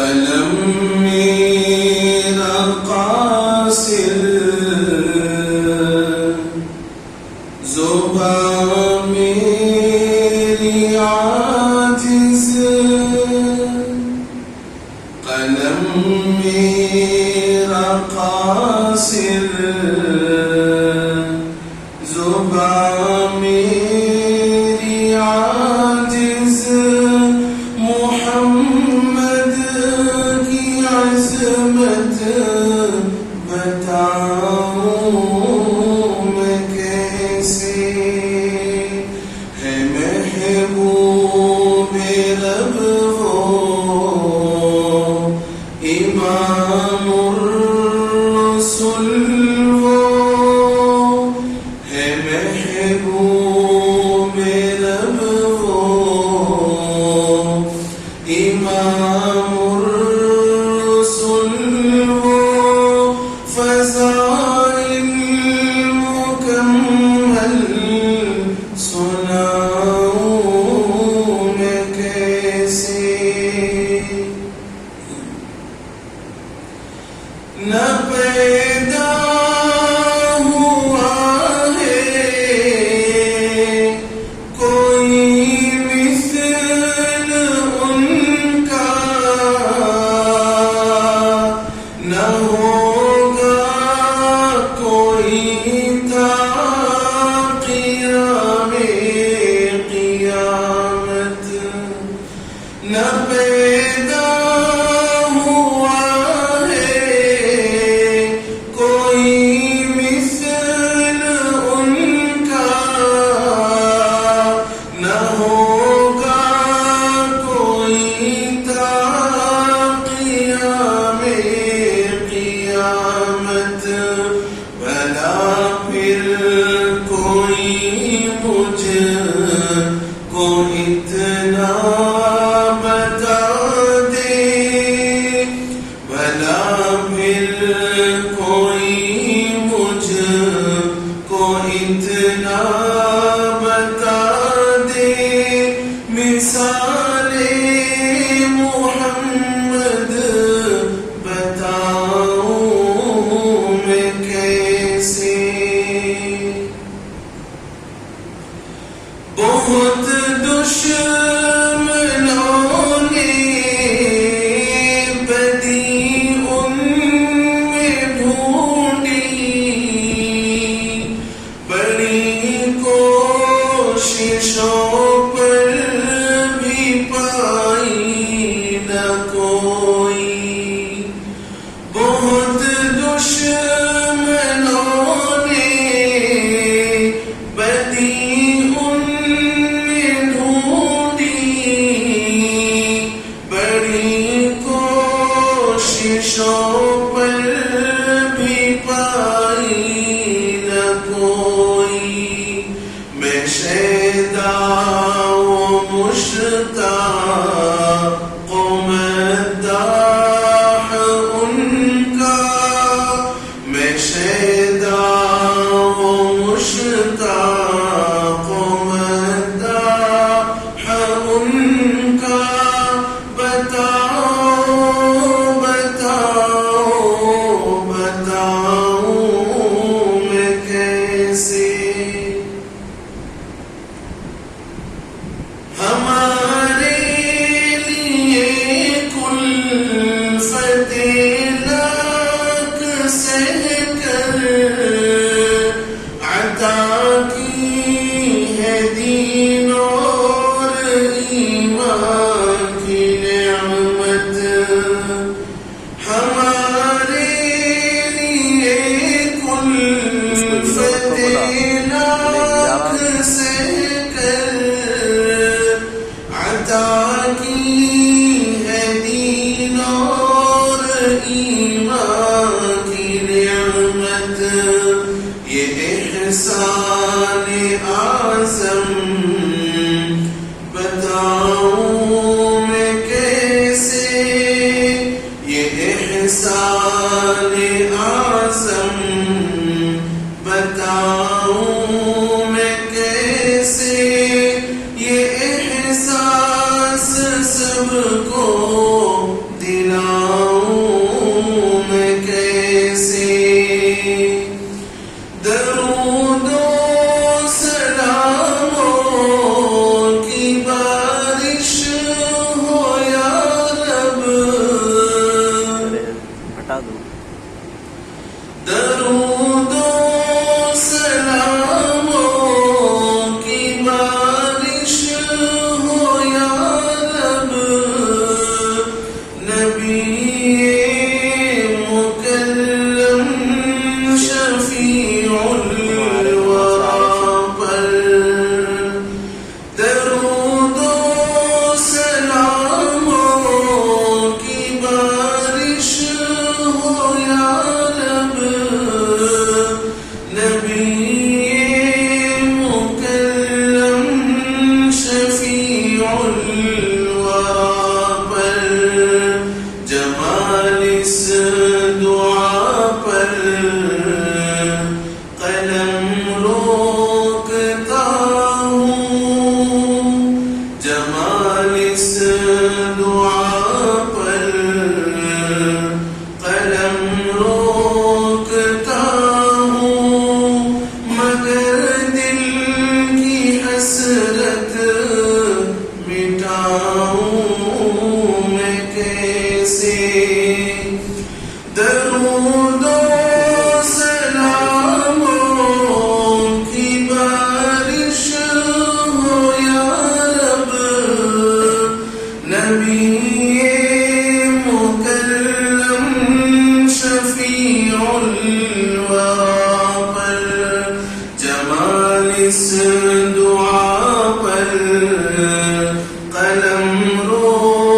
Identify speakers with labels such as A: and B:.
A: قلم میرا قاصر، زبان میری عاجز، قلم میرا قاصر، زبان میری عاجز، محمد کی عظمت بتاؤں میں کیسے، ہے محبوب رب وہ امام الرسل، وہ ہے محبوب رب وہ امام الرسل، وہ فضائل مکمل سناؤں میں کیسے، نہ پیدا ہوا ہے کوئی مثل ان کا، نہ ہوگا کوئی تا قیام قیامت، نہ پیدا ہوا ہے کوئی مثل ان کا، نہ ہوگا کوئی تا قیام قیامت، بھلا پھر کوئی مجھ کو اتنا بتا دے، بھلا پھر کوئی مجھ کو اتنا بتا دے، مثال محمد بتاؤں میں کیسے، بہت دشمنوں نے بدی ان میں ڈھونڈی، بڑی کوششوں پر بھی پائی نہ کوئی، بہت دشمنوں نے بدی ان میں ڈھونڈی، بڑی کوششوں پر بھی پائی نہ کوئی، میں شیدا و مشتاق و مداح ان کا، میں شیدا و مشتاق و مداح ان کا، بتاؤ بتاؤ بتاؤں میں کیسے، ہمارے لیے کلفت لاکھ سہ کر عطا کی ہے دین اور ایمان کی نعمت، ہمارے لیے کلفت لاکھ سہ کر عطا کی ہے دین اور ایمان کی نعمت، یہ احسان اعظم بتاؤں میں کیسے، یہ احسان اعظم بتاؤں میں کیسے، یہ احساس سب کو دلا دعا پر قلم رو